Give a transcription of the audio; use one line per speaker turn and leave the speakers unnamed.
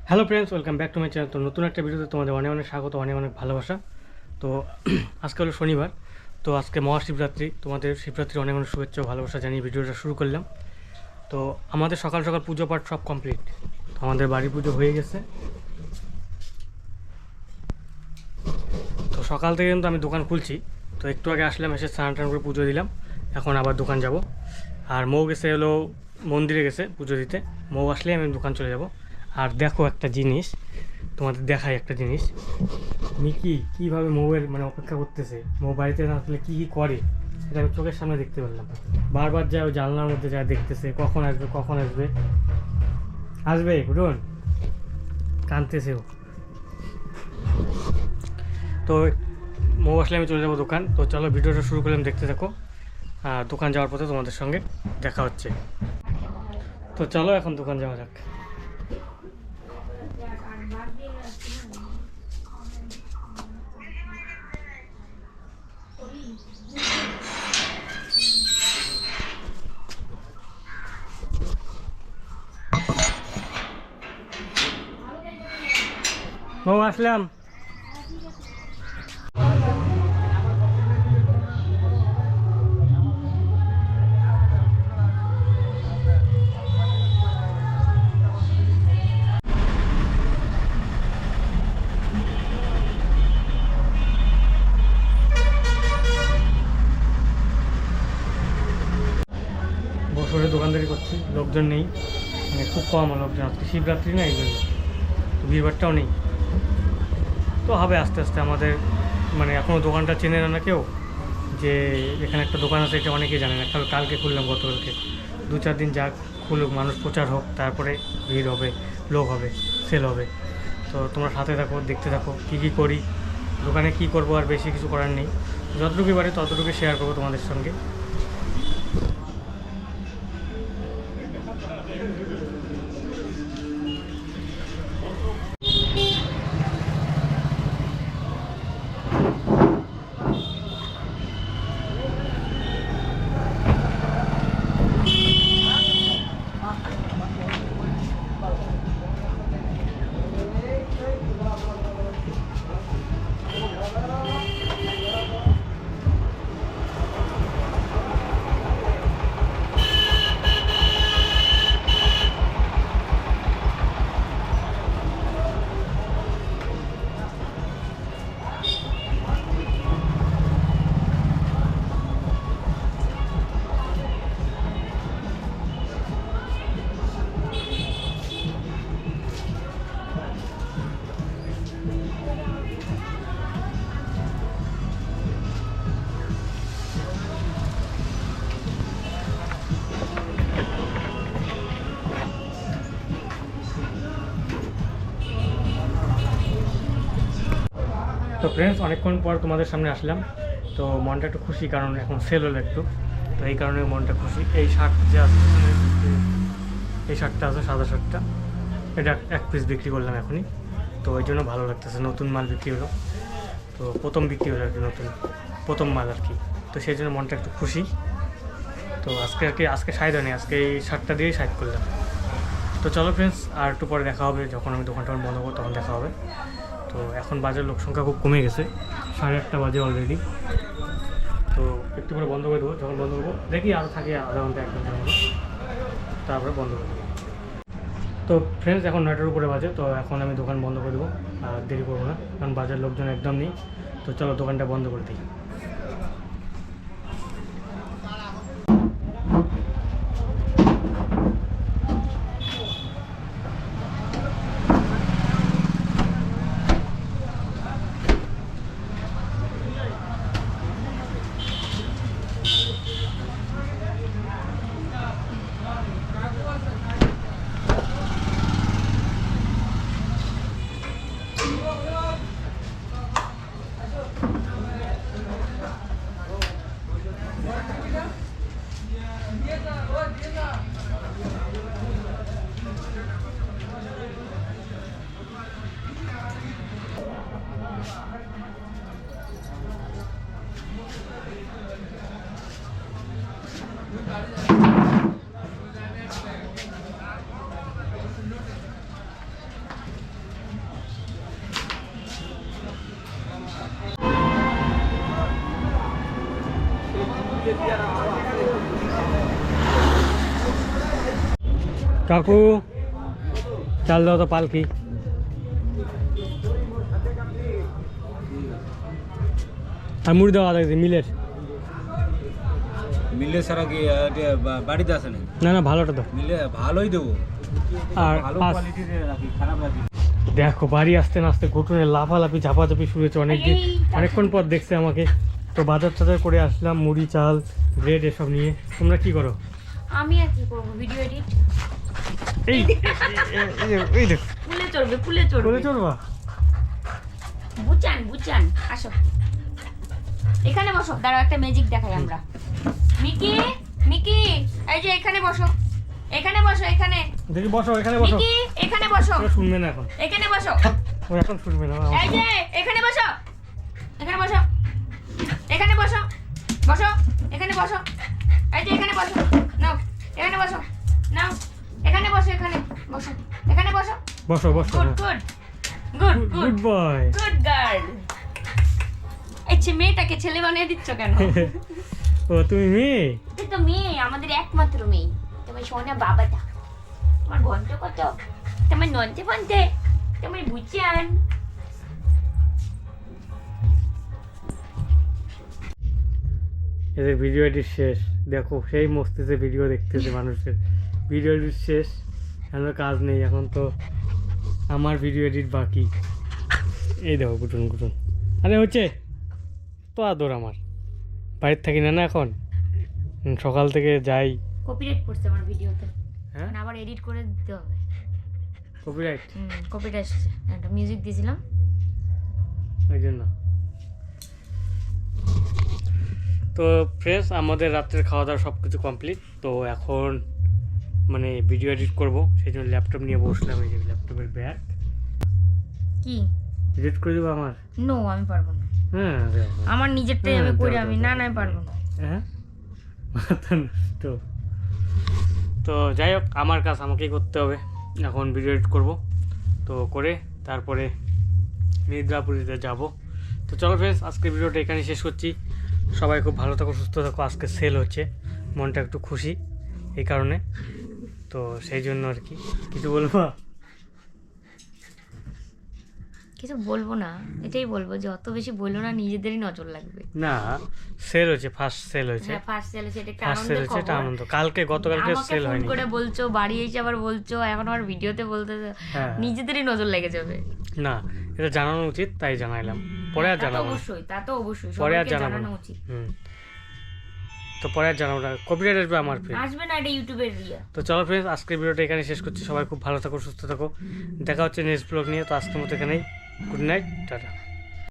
Hello friends, welcome back to my channel. তো নতুন একটা ভিডিওতে তোমাদের অনেক অনেক স্বাগত, অনেক অনেক ভালোবাসা। তো আজকে হলো শনিবার, তো আজকে মহাশিবরাত্রি। তোমাদের শিবরাত্রির অনেক অনেক শুভেচ্ছা ও ভালোবাসা জানিয়ে ভিডিওটা শুরু করলাম। তো আমাদের সকাল সকাল পুজো পাঠ সব কমপ্লিট, তো আমাদের বাড়ি পুজো হয়ে গেছে। তো সকাল থেকে কিন্তু আমি দোকান খুলছি। তো একটু আগে আসলাম, এসে স্নান টান করে পুজো দিলাম। এখন আবার দোকান যাব। আর মৌ গেছে হলো মন্দিরে গেছে পুজো দিতে। মৌ আসলে আমি দোকান চলে যাব। আর দেখো একটা জিনিস, তোমাদের দেখাই একটা জিনিস। মিকি কীভাবে মৌয়ের অপেক্ষা করতেছে, মৌ বাড়িতে না আসলে কী কী করে সেটা আমি চোখের সামনে দেখতে পারলাম। বারবার যায় ওই জানলার মধ্যে যায়, দেখতেছে কখন আসবে কখন আসবে। আসবে ঘুরুন, কাঁদতেছে ও। তো মৌ আসলে আমি চলে যাবো দোকান। তো চলো ভিডিওটা শুরু করলাম, দেখতে থাকো। আর দোকান যাওয়ার পথে তোমাদের সঙ্গে দেখা হচ্ছে। তো চলো এখন দোকান যাওয়া যাক। মৌ আসলাম। বছরে দোকানদারি করছি, লোকজন নেই, খুব কম লোকজন। আজকে শিবরাত্রি না, এই জন্য তো ভিড়ভাড়টাও নেই। তো হবে আস্তে আস্তে। আমাদের এখনও দোকানটা চেনে না কেউ, যে এখানে একটা দোকান আছে এটা অনেকেই জানে না। কালকে খুললাম, গতকালকে। 2-4 দিন যাক, খুলুক, মানুষ প্রচার হোক, তারপরে ভিড় হবে, লোক হবে, সেল হবে। তো তোমরা সাথে থাকো, দেখতে থাকো কী কী করি দোকানে, কী করবো। আর বেশি কিছু করার নেই, যতটুকুই পারি ততটুকুই শেয়ার করবো তোমাদের সঙ্গে। তো ফ্রেন্ডস, অনেকক্ষণ পর তোমাদের সামনে আসলাম। তো মনটা একটু খুশি, কারণ এখন সেল হলো একটু। তো এই কারণে মনটা খুশি। এই শার্ট যে আছে, এই শার্টটা আছে, সাদা শার্টটা, এটা 1 পিস বিক্রি করলাম এখনই। তো ওই জন্য ভালো লাগতেছে, নতুন মাল বিক্রি হলো। তো প্রথম বিক্রি হলো আর কি, নতুন প্রথম মাল আর কি। তো সেই জন্য মনটা একটু খুশি। তো আজকে সাইড হয়নি, আজকে এই শার্টটা দিয়েই সাইড করলাম। তো চলো ফ্রেন্ডস, আর একটু পরে দেখা হবে, যখন আমি দোকানটা বন্ধ করবো তখন দেখা হবে। তো এখন বাজার লোক সংখ্যা খুব কমে গেছে, 8:30 বাজে অলরেডি। তো একটু করে বন্ধ করে দেবো, যখন বন্ধ করবো দেখি আরও থাকে আধা ঘন্টা 1 ঘন্টার মতো, তারপরে বন্ধ করে দেবো। তো ফ্রেন্ডস, এখন 9টার উপরে বাজে। তো এখন আমি দোকান বন্ধ করে দেবো, আর দেরি করবো না, কারণ বাজার লোকজন একদম নেই। তো চলো দোকানটা বন্ধ করে দিই। কাকু চাল দাও তো পালকি। আর মুড়ি দেওয়া দেখছি মিলের।
মিলে ছাড়া কি বাড়িতে আসে না?
না না ভালোটা দাও।
মিলে ভালোই দেবো,
আর
ভালো
পাঁচ-
কোয়ালিটির রাখি, খারাপ রাখি।
দেখো বাড়ি আসতে না আসতে ঘুটুনে লাফালাফি ঝাপাঝাপি শুরু হয়েছে অনেকক্ষণ পর দেখছে আমাকে। তো বাজার টাজার করে আসলাম, মুড়ি চাল ব্রেড এসব নিয়ে। তোমরা কি করো?
আমি আর কি করবো, ভিডিও এডিট।
এই এই দেখো
কুলে চড়বে, কুলে চড়বে।
বলে চলবা।
বুচান বুচান, আসো এখানে বসো। দাঁড়াও একটা ম্যাজিক দেখাই আমরা। মিকি মিকি, এই যে এখানে বসো, এখানে বসো, এখানে।
দেখি বসো, এখানে বসো।
মিকি এখানে বসো,
ও শুনবে না এখন,
এখানে বসো।
ও এখন শুনবে না।
এই যে এখানে বসো, এখানে বসো, এখানে বসো, বসো এখানে বসো। এই যে এখানে বসো, নাও এখানে বসো, নাও এখানে বসো, এখানে বসো, এখানে বসো।
বসো বসো।
Good good good
good
good
boy.
Good girl. এই মেয়েটাকে ছেলে বানিয়ে দিচ্ছ কেন?
ও তুমি মেয়ে?
তুই তো মেয়ে, আমাদের একমাত্র মেয়ে। তোমার সোনা বাবাটা, তোমার ঘন্ট কত, তোমার নন্টে ফন্টে, তোমার বুচান।
এদের ভিডিও এডিট শেষ। দেখো সেই মস্তিতে ভিডিও দেখতেছে মানুষের। ভিডিও এডিট শেষ, এখন কাজ নেই। এখন তো আমার ভিডিও এডিট বাকি। এই দেখো কুটুন কুটুন। আরে হচ্ছে তো আদর আমার। বাড়ির থাকি না না এখন, সকাল থেকে যাই।
কপিরাইট পড়ছে আমার ভিডিওতে,
হ্যাঁ
মানে আবার এডিট করে দিতে হবে।
কপিরাইট,
কপিরাইট এসেছে, একটা মিউজিক দিয়েছিলাম।
ওই জন্য। তো ফ্রেন্ডস, আমাদের রাত্রের খাওয়া দাওয়া সব কিছু কমপ্লিট। তো এখন মানে ভিডিও এডিট করব, সেই জন্য ল্যাপটপ নিয়ে বসলাম। এই যে ল্যাপটপের ব্যাগ।
কি
এডিট করে দেবো আমার?
নো, আমি পারবো না।
হ্যাঁ
আমার নিজেরটাই আমি
হ্যাঁ,
করি,
দাও,
আমি
দাও,
না
দাও।
না আমি পারবো না।
হ্যাঁ মাথা নষ্ট। তো যাই হোক, আমার কাজ আমাকেই করতে হবে। এখন ভিডিও এডিট করবো, তো করে তারপরে নিদ্রাপুরীতে যাব। তো চলো ফ্রেন্ডস, আজকে ভিডিওটা এখানে শেষ করছি। সবাই খুব ভালো থাকো, সুস্থ থাকো। আজকে সেল হচ্ছে, মনটা একটু খুশি এই কারণে। তো সেই জন্য আর কি। কিছু বলবো?
কিছু বলবো না, এটাই বলবো যে অত বেশি বললো না, নিজেদেরই নজর লাগবে।
না, সেল হয়েছে, ফার্স্ট সেল হয়েছে।
হ্যাঁ ফার্স্ট সেল হয়েছে, এটা একটা
ফার্স্ট সেল
আনন্দের
হয়েছে, এটা
খবর।
আনন্দ। গতকালকে
আমাকে
সেল
ফোন
হয়নি।
করে বলছো, বাড়ি এসে আবার বলছো, এখন আবার ভিডিওতে বলতে,
হ্যাঁ
নিজেদেরই নজর লেগে যাবে।
না, এটা জানানো উচিত, তাই জানাইলাম। পরে আর
তা তো
জানাবো না।
অবশ্যই, তা তো অবশ্যই
পরে আর
সবাইকে
জানাবো
জানানো
না।
উচিত।
তো পরে আর জানাবো না, কপিরাইট আসবে আমার ফ্রেন্ড।
আসবে না, এটা ইউটিউবের রিয়া।
তো চলো ফ্রেন্ডস, আজকের ভিডিওটা এখানে শেষ করছি। সবাই খুব ভালো থাকো, সুস্থ থাকো। দেখা হচ্ছে নেক্সট ব্লগ নিয়ে। তো আজকের মতো এখানেই। Good night, tata.